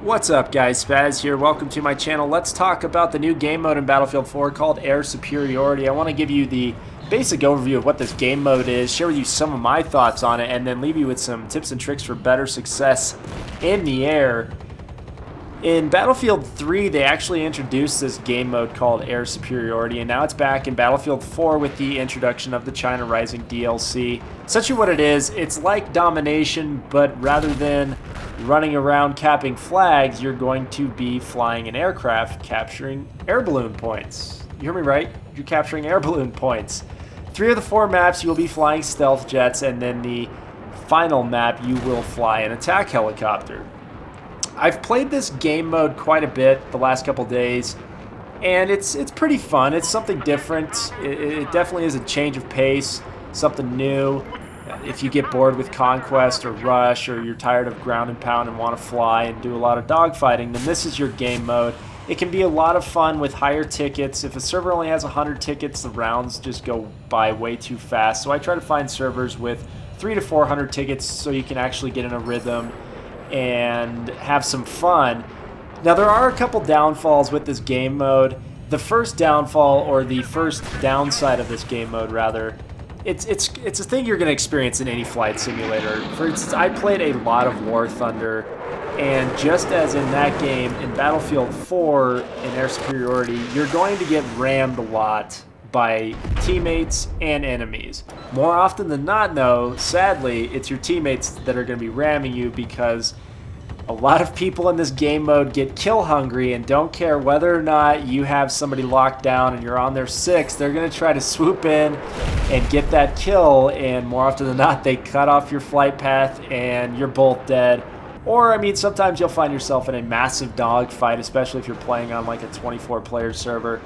What's up guys, Spaz here. Welcome to my channel. Let's talk about the new game mode in Battlefield 4 called Air Superiority. I want to give you the basic overview of what this game mode is, share with you some of my thoughts on it, and then leave you with some tips and tricks for better success in the air. In Battlefield 3, they actually introduced this game mode called Air Superiority, and now it's back in Battlefield 4 with the introduction of the China Rising DLC. Essentially what it is, it's like domination, but rather than running around capping flags, you're going to be flying an aircraft capturing air balloon points. You hear me right? You're capturing air balloon points. 3 of the 4 maps you'll be flying stealth jets, and then the final map you will fly an attack helicopter. I've played this game mode quite a bit the last couple days, and it's pretty fun. It's something different. It definitely is a change of pace, something new. If you get bored with Conquest or Rush, or you're tired of ground and pound and want to fly and do a lot of dogfighting, then this is your game mode. It can be a lot of fun with higher tickets. If a server only has 100 tickets, the rounds just go by way too fast. So I try to find servers with 300 to 400 tickets so you can actually get in a rhythm and have some fun. Now there are a couple downfalls with this game mode. The first downfall, or the first downside of this game mode rather, it's a thing you're going to experience in any flight simulator. For instance, I played a lot of War Thunder, and just as in that game, in Battlefield 4 in Air Superiority, you're going to get rammed a lot by teammates and enemies. More often than not, though, sadly, it's your teammates that are going to be ramming you, because a lot of people in this game mode get kill hungry and don't care whether or not you have somebody locked down and you're on their 6. They're going to try to swoop in and get that kill, and more often than not, they cut off your flight path and you're both dead. Or, I mean, sometimes you'll find yourself in a massive dogfight, especially if you're playing on like a 24-player server,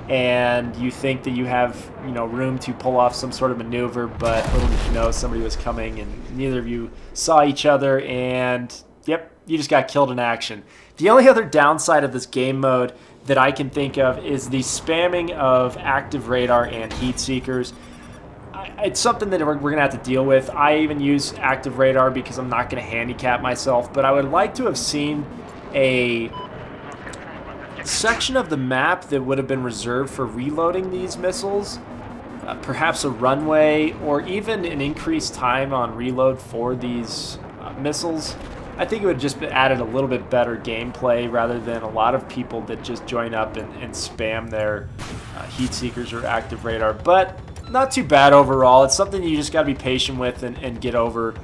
and you think that you have, room to pull off some sort of maneuver, but little did you know somebody was coming and neither of you saw each other, and yep, you just got killed in action. The only other downside of this game mode that I can think of is the spamming of active radar and heat seekers. It's something that we're going to have to deal with. I even use active radar because I'm not going to handicap myself, but I would like to have seen a section of the map that would have been reserved for reloading these missiles, perhaps a runway, or even an increased time on reload for these missiles. I think it would just added a little bit better gameplay rather than a lot of people that just join up and spam their heat seekers or active radar. But not too bad overall. It's something you just got to be patient with and get over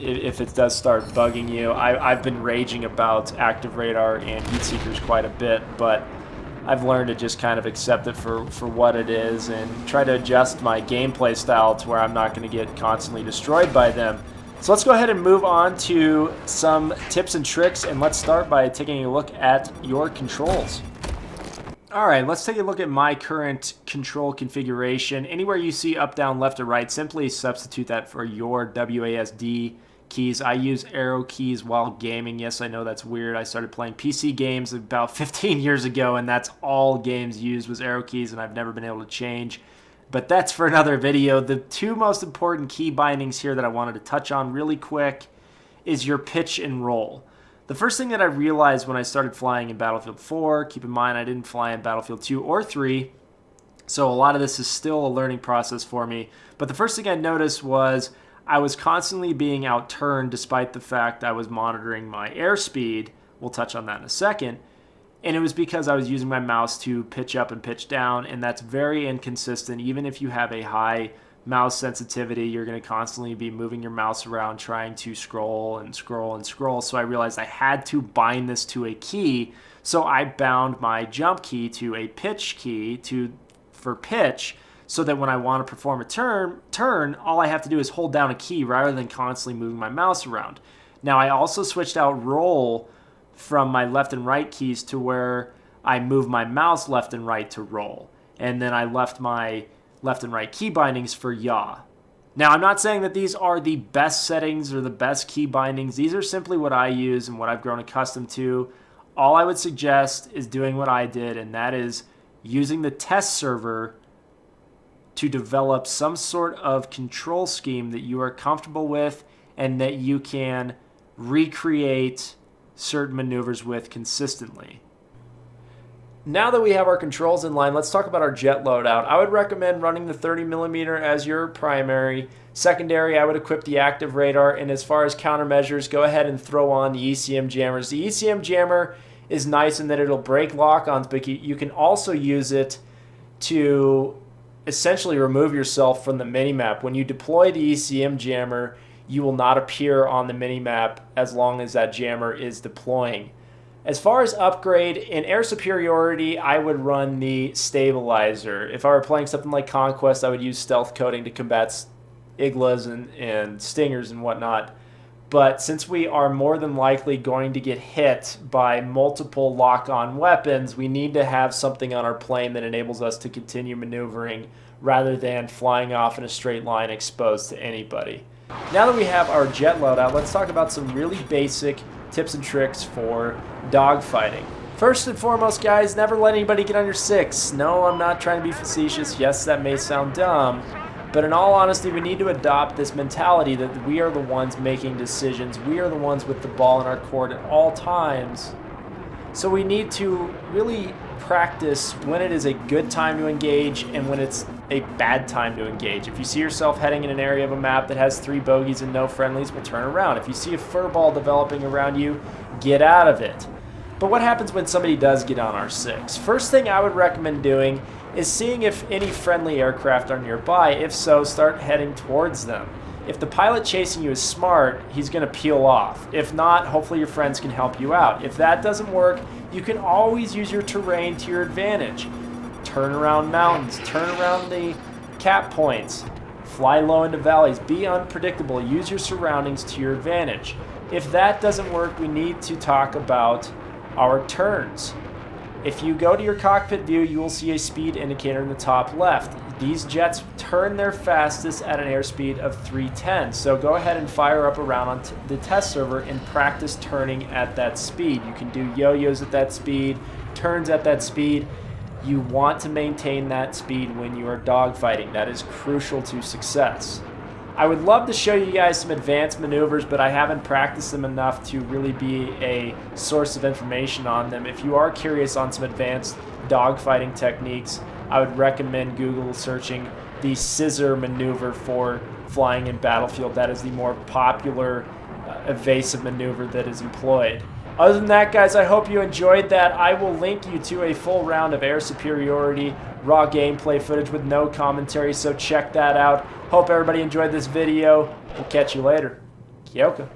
if it does start bugging you. I've been raging about active radar and heat seekers quite a bit, but I've learned to just kind of accept it for what it is and try to adjust my gameplay style to where I'm not going to get constantly destroyed by them. So let's go ahead and move on to some tips and tricks, and let's start by taking a look at your controls. Alright, let's take a look at my current control configuration. Anywhere you see up, down, left, or right, simply substitute that for your WASD keys. I use arrow keys while gaming. Yes, I know that's weird. I started playing PC games about 15 years ago, and that's all games used was arrow keys, and I've never been able to change. But that's for another video. The 2 most important key bindings here that I wanted to touch on really quick is your pitch and roll. The first thing that I realized when I started flying in Battlefield 4, keep in mind I didn't fly in Battlefield 2 or 3, so a lot of this is still a learning process for me. But the first thing I noticed was I was constantly being outturned despite the fact I was monitoring my airspeed. We'll touch on that in a second. And it was because I was using my mouse to pitch up and pitch down, and that's very inconsistent. Even if you have a high mouse sensitivity, you're going to constantly be moving your mouse around trying to scroll and scroll and scroll. So I realized I had to bind this to a key. So I bound my jump key to a pitch key for pitch, so that when I want to perform a turn, all I have to do is hold down a key rather than constantly moving my mouse around. Now I also switched out roll from my left and right keys to where I move my mouse left and right to roll. And then I left my left and right key bindings for yaw. Now, I'm not saying that these are the best settings or the best key bindings. These are simply what I use and what I've grown accustomed to. All I would suggest is doing what I did, and that is using the test server to develop some sort of control scheme that you are comfortable with and that you can recreate certain maneuvers with consistently. Now that we have our controls in line, let's talk about our jet loadout. I would recommend running the 30mm as your primary. Secondary, I would equip the active radar, and as far as countermeasures, go ahead and throw on the ECM jammers. The ECM jammer is nice in that it'll break lock-ons, but you can also use it to essentially remove yourself from the minimap. When you deploy the ECM jammer, you will not appear on the minimap as long as that jammer is deploying. As far as upgrade, in Air Superiority, I would run the stabilizer. If I were playing something like Conquest, I would use stealth coating to combat iglas and stingers and whatnot. But since we are more than likely going to get hit by multiple lock-on weapons, we need to have something on our plane that enables us to continue maneuvering rather than flying off in a straight line exposed to anybody. Now that we have our jet loadout, let's talk about some really basic tips and tricks for dogfighting. First and foremost, guys, never let anybody get on your 6. No, I'm not trying to be facetious. Yes, that may sound dumb, but in all honesty, we need to adopt this mentality that we are the ones making decisions. We are the ones with the ball in our court at all times. So we need to really practice when it is a good time to engage and when it's a bad time to engage. If you see yourself heading in an area of a map that has 3 bogeys and no friendlies, well, turn around. If you see a fur ball developing around you, get out of it. But what happens when somebody does get on our 6? First thing I would recommend doing is seeing if any friendly aircraft are nearby. If so, start heading towards them. If the pilot chasing you is smart, he's going to peel off. If not, hopefully your friends can help you out. If that doesn't work, you can always use your terrain to your advantage. Turn around mountains, turn around the cap points, fly low into valleys, be unpredictable, use your surroundings to your advantage. If that doesn't work, we need to talk about our turns. If you go to your cockpit view, you will see a speed indicator in the top left. These jets turn their fastest at an airspeed of 310. So go ahead and fire up around on the test server and practice turning at that speed. You can do yo-yos at that speed, turns at that speed. You want to maintain that speed when you are dogfighting. That is crucial to success. I would love to show you guys some advanced maneuvers, but I haven't practiced them enough to really be a source of information on them. If you are curious on some advanced dogfighting techniques, I would recommend Google searching the scissor maneuver for flying in Battlefield. That is the more popular evasive maneuver that is employed. Other than that, guys, I hope you enjoyed that. I will link you to a full round of Air Superiority raw gameplay footage with no commentary, so check that out. Hope everybody enjoyed this video. We'll catch you later. Kyoka.